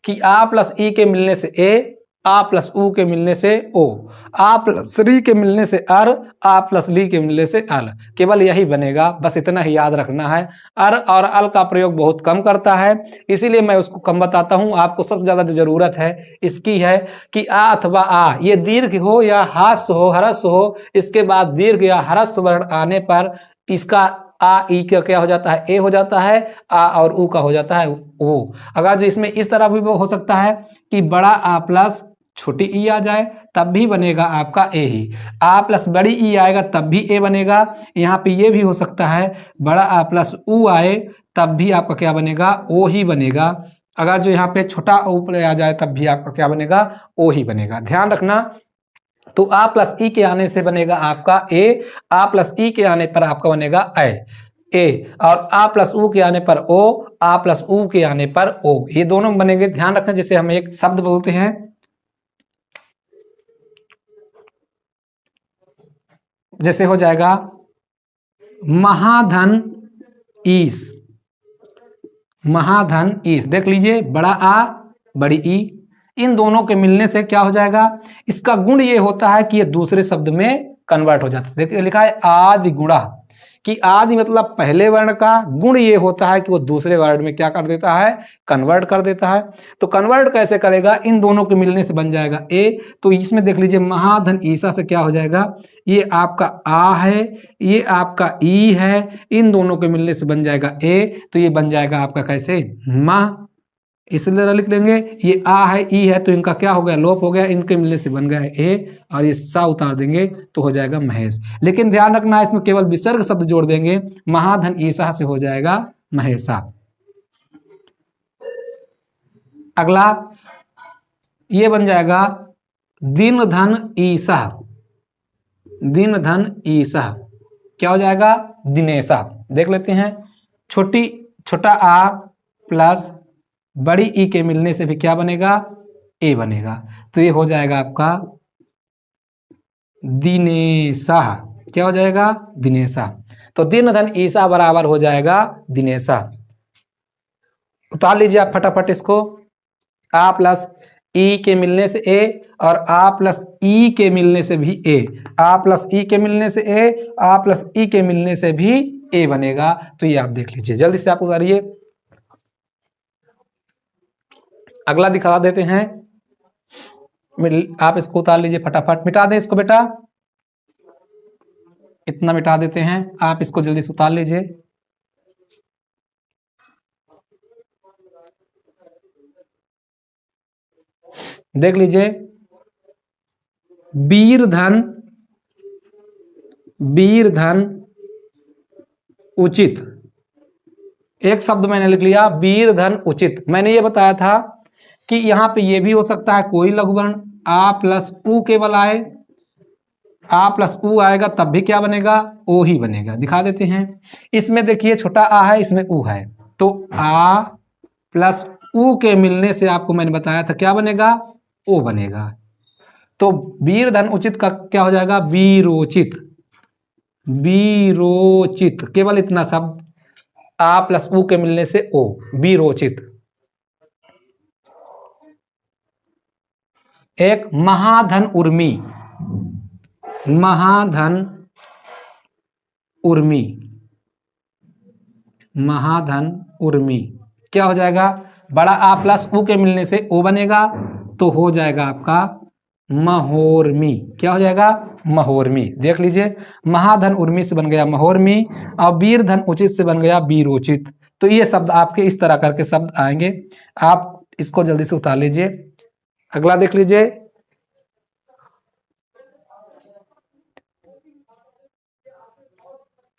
कि आ प्लस ई के मिलने से ए, आ प्लस उ के मिलने से ओ, आ प्लस री के मिलने से अर, आ प्लस ली के मिलने से अल, केवल यही बनेगा। बस इतना ही याद रखना है। अर और अल का प्रयोग बहुत कम करता है, इसीलिए मैं उसको कम बताता हूं। आपको सबसे ज्यादा जो जरूरत है इसकी है कि आ अथवा आ ये दीर्घ हो या हास्य हो, ह्रस्व हो, इसके बाद दीर्घ या ह्रस्व वर्ण आने पर इसका आ ई का क्या हो जाता है, ए हो जाता है, आ और उ का हो जाता है ओ। अगर जो इसमें इस तरह भी हो सकता है कि बड़ा आ प्लस छोटी ई आ जाए तब भी बनेगा आपका ए ही, आ प्लस बड़ी ई आएगा तब भी ए बनेगा। यहाँ पे ये भी हो सकता है बड़ा आ प्लस उ आए तब भी आपका क्या बनेगा, ओ ही बनेगा। अगर जो यहाँ पे छोटा ऊ आ जाए तब भी आपका क्या बनेगा, ओ ही बनेगा। ध्यान रखना। तो आ प्लस ई के आने से बनेगा आपका ए, आ प्लस ई के आने पर आपका बनेगा ए, और आ प्लस उ के आने पर ओ, आ प्लस उ के आने पर ओ, ये दोनों बनेंगे। ध्यान रखना, जैसे हम एक शब्द बोलते हैं, जैसे हो जाएगा महाधन ईश, महाधन ईश। देख लीजिए बड़ा आ बड़ी ई, इन दोनों के मिलने से क्या हो जाएगा, इसका गुण ये होता है कि ये दूसरे शब्द में कन्वर्ट हो जाता है। देखिए लिखा है आदि गुणा, कि आदि मतलब पहले वर्ण का, गुण ये होता है कि वो दूसरे वर्ण में क्या कर देता है, कन्वर्ट कर देता है। तो कन्वर्ट कैसे करेगा, इन दोनों के मिलने से बन जाएगा ए। तो इसमें देख लीजिए महाधन ईसा से क्या हो जाएगा, ये आपका आ है, ये आपका ई है, इन दोनों के मिलने से बन जाएगा ए। तो ये बन जाएगा आपका कैसे, माँ, इसलिए लिख लेंगे ये आ है ई है तो इनका क्या हो गया, लोप हो गया, इनके मिलने से बन गया ए, और ये सा उतार देंगे तो हो जाएगा महेश। लेकिन ध्यान रखना इसमें केवल विसर्ग शब्द जोड़ देंगे, महाधन ईसा से हो जाएगा महेशा। अगला ये बन जाएगा दिन धन ईसा, दिन धन ईसा क्या हो जाएगा, दिनेशा। देख लेते हैं, छोटा आ प्लस बड़ी ई के मिलने से भी क्या बनेगा, ए बनेगा। तो ये हो जाएगा आपका दिनेशा, क्या हो जाएगा, दिनेशा। तो दिन धन ईसा बराबर हो जाएगा दिनेशा। उतार लीजिए आप फटाफट इसको, आ प्लस ई के मिलने से ए, और आ प्लस ई के मिलने से भी ए, आ प्लस ई के मिलने से ए, आ प्लस ई के मिलने से भी ए बनेगा। तो ये आप देख लीजिए, जल्दी से आप उतारिए। अगला दिखा देते हैं, आप इसको उतार लीजिए फटाफट, मिटा दें इसको बेटा, इतना मिटा देते हैं, आप इसको जल्दी से उतार लीजिए। देख लीजिए वीर धन उचित, एक शब्द मैंने लिख लिया वीर धन उचित। मैंने ये बताया था कि यहां पे ये भी हो सकता है कोई लघु वर्ण आ प्लस उ केवल आए, आ प्लस उ आएगा तब भी क्या बनेगा, ओ ही बनेगा। दिखा देते हैं, इसमें देखिए छोटा आ है, इसमें उ है, तो आ प्लस उ के मिलने से आपको मैंने बताया था क्या बनेगा, ओ बनेगा। तो वीर धन उचित का क्या हो जाएगा, वीरोचित, वीरोचित, केवल इतना शब्द, आ प्लस उ के मिलने से ओ, वीरोचित। एक महाधन उर्मी, महाधन उर्मी, महाधन उर्मी, क्या हो जाएगा, बड़ा आ प्लस ऊ के मिलने से ओ बनेगा, तो हो जाएगा आपका महोर्मी। क्या हो जाएगा, महोर्मी। देख लीजिए, महाधन उर्मी से बन गया महोर्मी, और वीर धन उचित से बन गया वीरोचित। तो ये शब्द आपके इस तरह करके शब्द आएंगे, आप इसको जल्दी से उतार लीजिए। अगला देख लीजिए,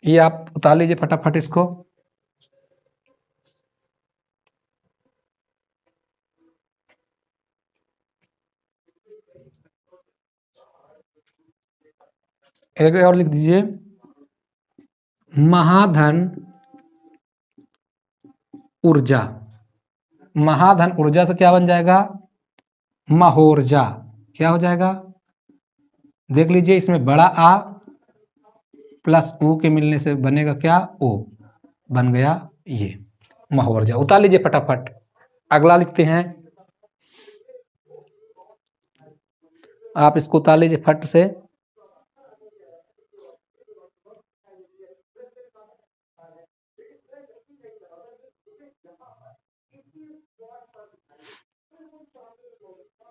ये आप उतार लीजिए फटाफट इसको। एक और लिख दीजिए, महाधन ऊर्जा। महाधन ऊर्जा से क्या बन जाएगा, महोर्जा। क्या हो जाएगा, देख लीजिए, इसमें बड़ा आ प्लस ऊ के मिलने से बनेगा क्या, ओ, बन गया ये महोर्जा। उतार लीजिए फटाफट। अगला लिखते हैं, आप इसको उतार लीजिए फट से।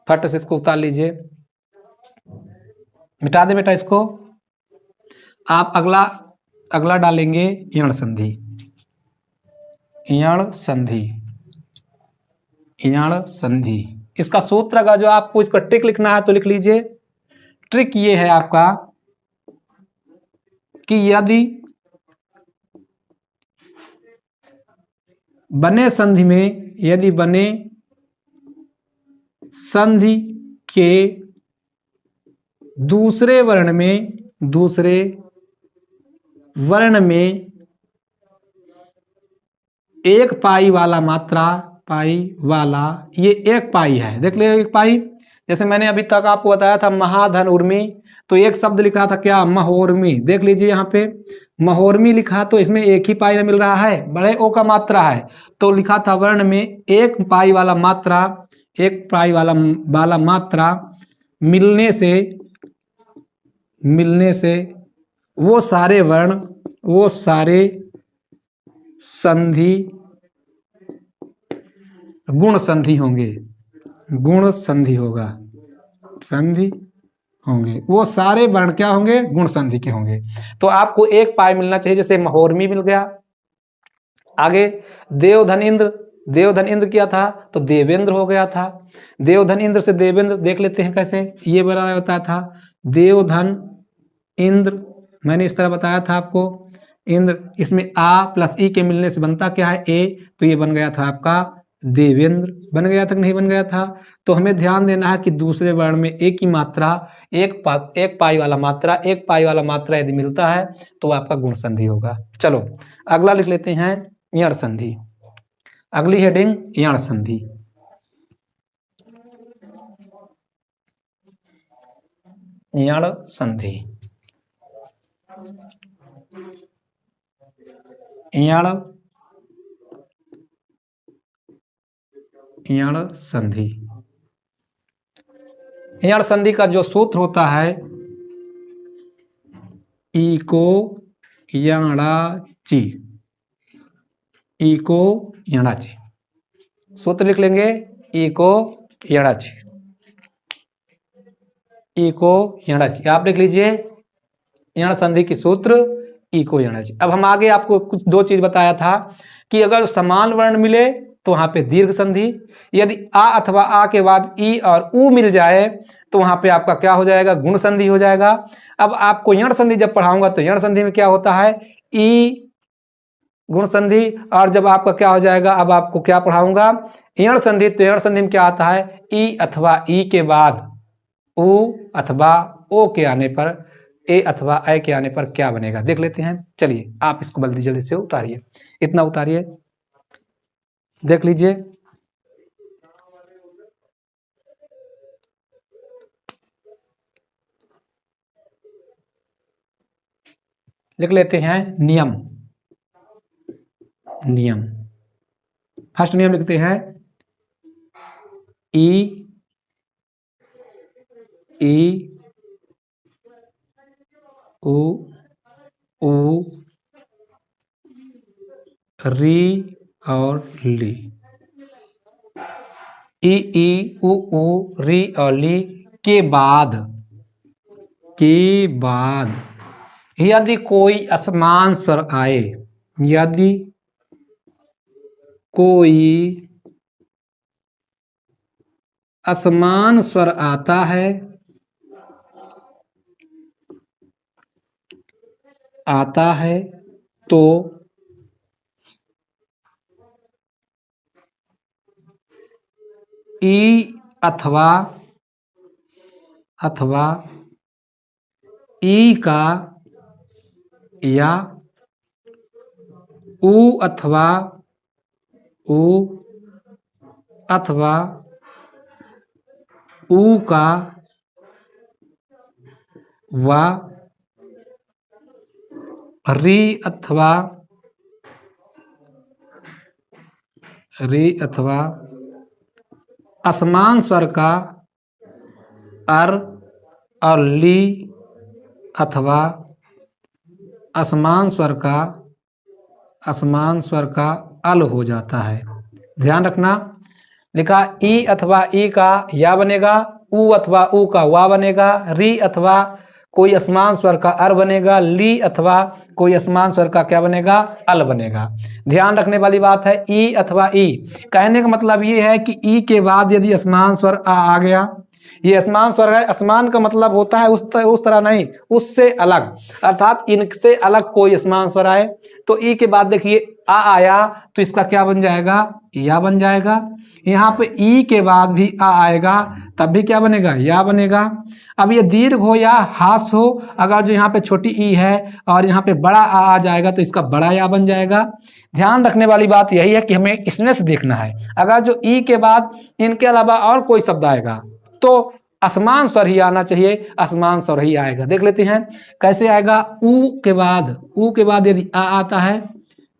फट से इसको उतार लीजिए, मिटा दे बेटा इसको। आप अगला अगला डालेंगे यण संधि। यण संधि, यण संधि, इसका सूत्र अगर जो आपको इसका ट्रिक लिखना है तो लिख लीजिए। ट्रिक ये है आपका कि यदि बने संधि में, यदि बने संधि के दूसरे वर्ण में एक पाई वाला मात्रा, पाई वाला, ये एक पाई है, देख लीजिए एक पाई। जैसे मैंने अभी तक आपको बताया था महाधन उर्मी, तो एक शब्द लिखा था क्या, महोर्मी। देख लीजिए यहाँ पे महोर्मी लिखा, तो इसमें एक ही पाई मिल रहा है, बड़े ओ का मात्रा है, तो लिखा था वर्ण में एक पाई वाला मात्रा, एक पाई वाला मात्रा मिलने से वो सारे वर्ण, वो सारे संधि गुण संधि होंगे, गुण संधि होगा, संधि होंगे, वो सारे वर्ण क्या होंगे, गुण संधि के होंगे। तो आपको एक पाई मिलना चाहिए, जैसे महोर्मी मिल गया। आगे देवधन इंद्र, देवधन इंद्र क्या था, तो देवेंद्र हो गया था। देवधन इंद्र से देवेंद्र देख लेते हैं कैसे, ये बताया था देवधन इंद्र, मैंने इस तरह बताया था आपको। इंद्र, इसमें आ प्लस ई के मिलने से बनता क्या है, ए, तो ये बन गया था आपका देवेंद्र। बन गया था कि नहीं बन गया था। तो हमें ध्यान देना है कि दूसरे वर्ण में एक ही मात्रा, एक पाई वाला मात्रा, एक पाई वाला मात्रा यदि मिलता है तो आपका गुण संधि होगा। चलो अगला लिख लेते हैं यण संधि। अगली हेडिंग यण संधि। यण संधि, यण संधि। यण संधि का जो सूत्र होता है, इको यणाची, इको यणाची, सूत्र लिख लेंगे इको यणाची, इको यणाची। आप लिख लीजिए यण संधि की सूत्र इको यणाची। अब हम आगे आपको कुछ दो चीज बताया था कि अगर समान वर्ण मिले तो वहां पे दीर्घ संधि, यदि आ अथवा आ के बाद ई और ऊ मिल जाए तो वहां पे आपका क्या हो जाएगा, गुण संधि हो जाएगा। अब आपको यण संधि जब पढ़ाऊंगा तो यण संधि में क्या होता है, ई गुण संधि, और जब आपका क्या हो जाएगा, अब आपको क्या पढ़ाऊंगा, यण संधि, तो यण संधि में क्या आता है, ई अथवा ई के बाद ऊ अथवा ओ के आने पर, ए अथवा ए के आने पर क्या बनेगा, देख लेते हैं। चलिए आप इसको जल्दी जल्दी से उतारिए, इतना उतारिए, देख लीजिए। लिख लेते हैं नियम। नियम, फर्स्ट नियम लिखते हैं ई उ ऊ री और ली, ई उ री और ली के बाद यदि कोई असमान स्वर आए, यदि कोई असमान स्वर आता है, तो ई अथवा ई का या उ अथवा उ का व री अथवा असमान स्वर का अर और ली अथवा असमान स्वर का अल हो जाता है। ध्यान रखना, लिखा ई अथवा ई का या बनेगा, उ अथवा उ का वा बनेगा, री अथवा कोई असमान स्वर का अर बनेगा, ली अथवा कोई असमान स्वर का क्या बनेगा, अल बनेगा। ध्यान रखने वाली बात है ई अथवा ई, कहने का मतलब ये है कि ई के बाद यदि असमान स्वर आ गया, ये असमान स्वर है, असमान का मतलब होता है उस तरह नहीं, उससे अलग, अर्थात इनसे अलग कोई असमान स्वर आए तो ई के बाद देखिए आ आया तो इसका क्या बन जाएगा, या बन जाएगा। यहाँ पे ई के बाद भी आ आएगा तब भी क्या बनेगा, या बनेगा। अब ये दीर्घ हो या हास हो, अगर जो यहाँ पे छोटी ई है और यहाँ पे बड़ा आ जाएगा तो इसका बड़ा या बन जाएगा। ध्यान रखने वाली बात यही है कि हमें इसमें से देखना है, अगर जो ई के बाद इनके अलावा और कोई शब्द आएगा तो असमान स्वर ही आना चाहिए, असमान स्वर ही आएगा। देख लेते हैं कैसे आएगा। उ के बाद यदि आ आता है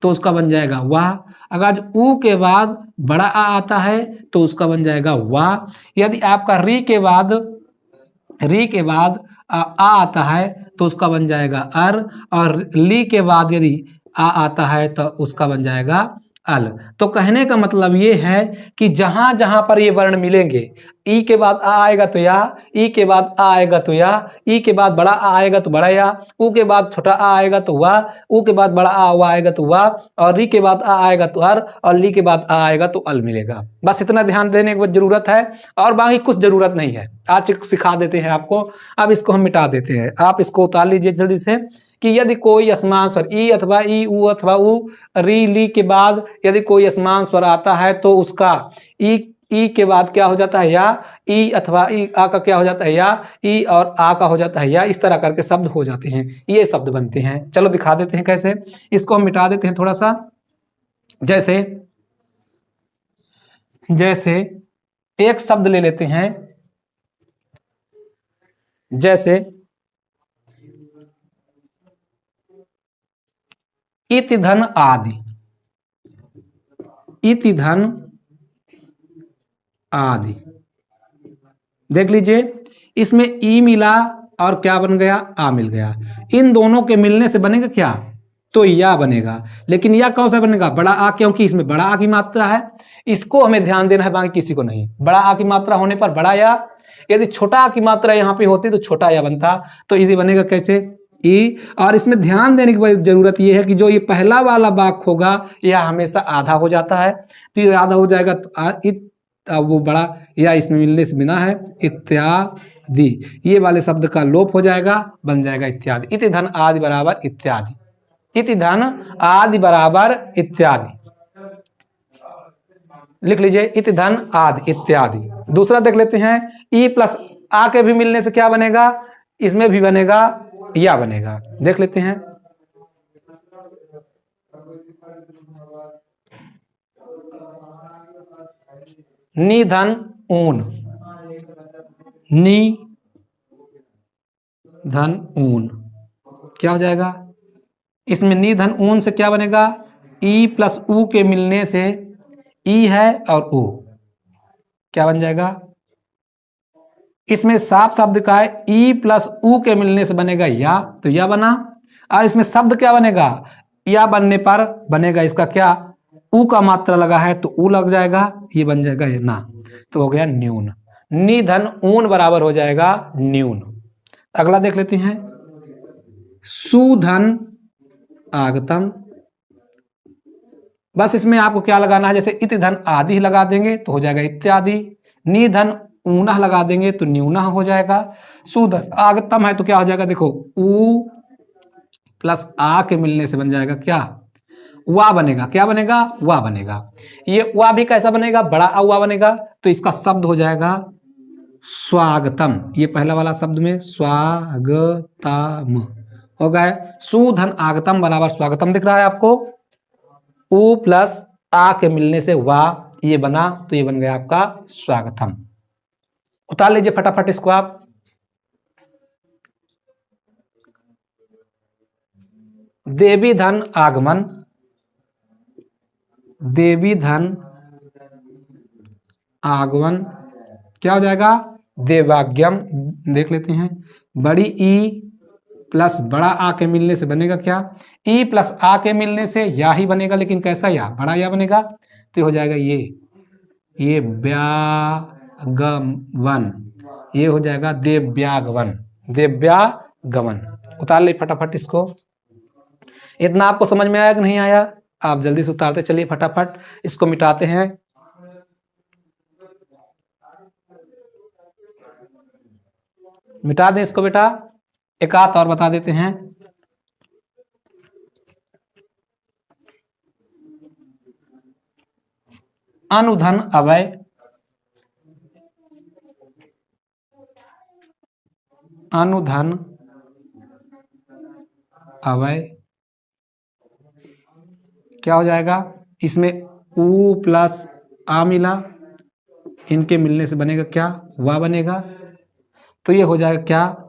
तो उसका बन जाएगा वाह। अगर जो उ के बाद बड़ा आ आता है तो उसका बन जाएगा वाह। यदि आपका री के बाद आ आता है तो उसका बन जाएगा अर, और ली के बाद यदि आ आता है तो उसका बन जाएगा अल। तो कहने का मतलब ये है कि जहां जहां पर ये वर्ण मिलेंगे, ई के बाद आ आएगा तो या, ई के बाद आ आएगा तो या, ई के बाद बड़ा आ आएगा तो बड़ा या, उ के बाद छोटा आ आएगा तो वाह, उ के बाद बड़ा आ हुआ आएगा तो वाह, और री के बाद आ आएगा तो हर, और ली के बाद आ आएगा तो अल मिलेगा। बस इतना ध्यान देने की जरूरत है और बाकी कुछ जरूरत नहीं है। आज सिखा देते हैं आपको। अब इसको हम मिटा देते हैं, आप इसको उतार लीजिए जल्दी से कि यदि कोई असमान स्वर ई अथवा ई उ अथवा उ री ली के बाद यदि कोई असमान स्वर आता है तो उसका ई के बाद क्या हो जाता है, या ई अथवा ई आ का क्या हो जाता है, या ई और आ का हो जाता है या, इस तरह करके शब्द हो जाते हैं, ये शब्द बनते हैं। चलो दिखा देते हैं कैसे। इसको हम मिटा देते हैं थोड़ा सा। जैसे एक शब्द ले लेते हैं, जैसे इति धन आदि, इति धन आदि। देख लीजिए इसमें ई मिला और क्या बन गया, आ मिल गया। इन दोनों के मिलने से बनेगा क्या, तो या बनेगा। लेकिन या कौन सा बनेगा, बड़ा आ, क्योंकि इसमें बड़ा आ की मात्रा है। इसको हमें ध्यान देना है, बाकी किसी को नहीं। बड़ा आ की मात्रा होने पर बड़ा या, यदि छोटा आ की मात्रा यहाँ पे होती तो छोटा या बनता। तो इसे बनेगा कैसे, ई। और इसमें ध्यान देने की जरूरत यह है कि जो ये पहला वाला वाक्य होगा यह हमेशा आधा हो जाता है, तो ये आधा हो जाएगा तो वो बड़ा या इसमें मिलने से बिना है इत्यादि, ये वाले शब्द का लोप हो जाएगा, बन जाएगा इत्यादि। इति धन आदि बराबर इत्यादि, इति धन आदि बराबर इत्यादि। लिख लीजिए इति धन आदि इत्यादि। दूसरा देख लेते हैं, ई प्लस आ के भी मिलने से क्या बनेगा, इसमें भी बनेगा या बनेगा। देख लेते हैं, नी धन ऊन, नी धन ऊन क्या हो जाएगा, इसमें नी धन ऊन से क्या बनेगा, ई प्लस ऊ के मिलने से, ई है और ऊ क्या बन जाएगा, इसमें साफ शब्द का है, ई प्लस ऊ के मिलने से बनेगा या, तो या बना। और इसमें शब्द क्या बनेगा, या बनने पर बनेगा इसका क्या, ऊ का मात्रा लगा है तो ऊ लग जाएगा, ये बन जाएगा ये ना, तो हो गया न्यून। निधन ऊन बराबर हो जाएगा न्यून। अगला देख लेते हैं, सुधन आगतम। बस इसमें आपको क्या लगाना है, जैसे इत धन आदि लगा देंगे तो हो जाएगा इत्यादि, निधन ऊना लगा देंगे तो न्यूना हो जाएगा। सुधन आगतम है तो क्या हो जाएगा, देखो ऊ प्लस आ के मिलने से बन जाएगा क्या, वा बनेगा, क्या बनेगा, वा बनेगा। ये वा भी कैसा बनेगा, बड़ा आ वा बनेगा, तो इसका शब्द हो जाएगा स्वागतम। ये पहला वाला शब्द में स्वागतम हो गया। सुधन आगतम बराबर स्वागतम दिख रहा है आपको, ऊ प्लस आ के मिलने से वा ये बना, तो ये बन गया आपका स्वागतम। उतार लीजिए फटाफट इसको आप। देवी धन आगमन, देवी धन आगमन क्या हो जाएगा, देवाग्यम। देख लेते हैं, बड़ी ई प्लस बड़ा आ के मिलने से बनेगा क्या, ई प्लस आ के मिलने से या ही बनेगा, लेकिन कैसा या, बड़ा या बनेगा, तो हो जाएगा ये व्यागमन, ये हो जाएगा देव्यागमन, देव्यागमन। उतार ले फटाफट इसको। इतना आपको समझ में आया कि नहीं आया, आप जल्दी से उतारते चलिए फटाफट, इसको मिटाते हैं। मिटा दें इसको बेटा, एक आध और बता देते हैं। अनुधन अवय, अनुधन अवय क्या हो जाएगा, इसमें ऊ प्लस आ मिला, इनके मिलने से बनेगा क्या, वा बनेगा, तो ये हो जाएगा क्या,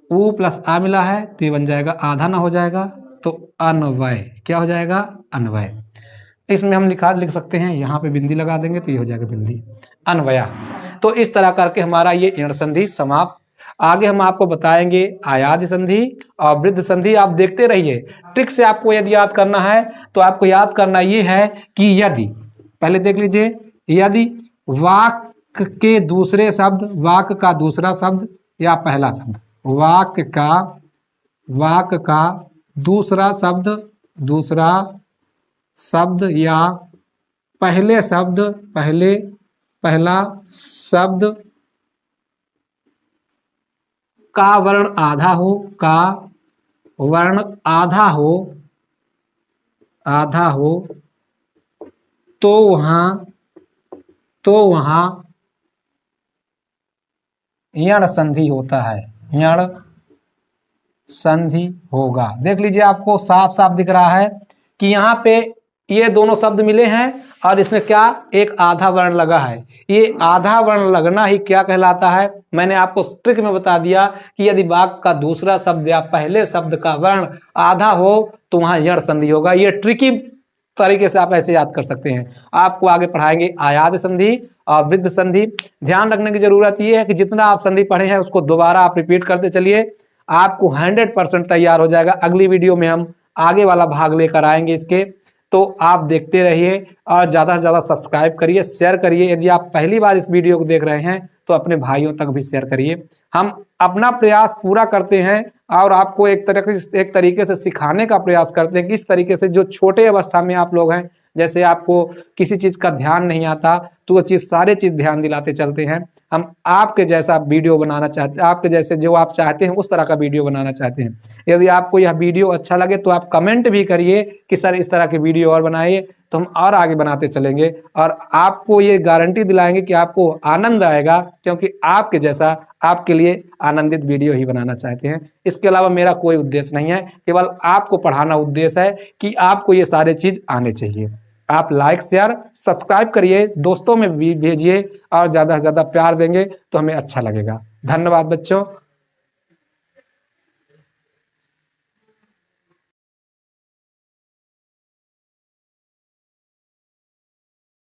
ऊ प्लस आ मिला है तो ये बन जाएगा आधा ना हो जाएगा, तो अन्वय क्या हो जाएगा, अन्वय। इसमें हम लिख सकते हैं, यहाँ पे बिंदी लगा देंगे तो ये हो जाएगा बिंदी, अन्वया। तो इस तरह करके हमारा ये इण संधि समाप्त। आगे हम आपको बताएंगे आयादी संधि और वृद्ध संधि। आप देखते रहिए। ट्रिक से आपको यदि याद करना है तो आपको याद करना ये है कि यदि, पहले देख लीजिए, यदि वाक्य के दूसरे शब्द, वाक्य का दूसरा शब्द या पहला शब्द, वाक्य का दूसरा शब्द या पहला शब्द का वर्ण आधा हो, तो वहां यण संधि होता है, यण संधि होगा। देख लीजिए, आपको साफ साफ दिख रहा है कि यहाँ पे ये दोनों शब्द मिले हैं और इसमें क्या, एक आधा वर्ण लगा है। ये आधा वर्ण लगना ही क्या कहलाता है, मैंने आपको ट्रिक में बता दिया कि यदि वाक्य का दूसरा शब्द या पहले शब्द का वर्ण आधा हो तो वहां यण संधि होगा। ये ट्रिकी तरीके से आप ऐसे याद कर सकते हैं। आपको आगे पढ़ाएंगे आयाद संधि और वृद्ध संधि। ध्यान रखने की जरूरत यह है कि जितना आप संधि पढ़े हैं उसको दोबारा आप रिपीट करते चलिए, आपको 100% तैयार हो जाएगा। अगली वीडियो में हम आगे वाला भाग लेकर आएंगे इसके, तो आप देखते रहिए और ज़्यादा से ज़्यादा सब्सक्राइब करिए, शेयर करिए। यदि आप पहली बार इस वीडियो को देख रहे हैं तो अपने भाइयों तक भी शेयर करिए। हम अपना प्रयास पूरा करते हैं और आपको एक तरीके से सिखाने का प्रयास करते हैं। किस तरीके से, जो छोटे अवस्था में आप लोग हैं, जैसे आपको किसी चीज़ का ध्यान नहीं आता तो वो चीज़ सारे चीज़ ध्यान दिलाते चलते हैं। हम आपके जैसा वीडियो बनाना चाहते हैं, आपके जैसे जो आप चाहते हैं उस तरह का वीडियो बनाना चाहते हैं। यदि आपको यह वीडियो अच्छा लगे तो आप कमेंट भी करिए कि सर इस तरह की वीडियो और बनाइए, तो हम और आगे बनाते चलेंगे और आपको ये गारंटी दिलाएंगे कि आपको आनंद आएगा, क्योंकि आपके जैसा आपके लिए आनंदित वीडियो ही बनाना चाहते हैं। इसके अलावा मेरा कोई उद्देश्य नहीं है, केवल आपको पढ़ाना उद्देश्य है कि आपको ये सारे चीज़ आने चाहिए। आप लाइक शेयर सब्सक्राइब करिए, दोस्तों में भी भेजिए और ज़्यादा से ज़्यादा प्यार देंगे तो हमें अच्छा लगेगा। धन्यवाद बच्चों।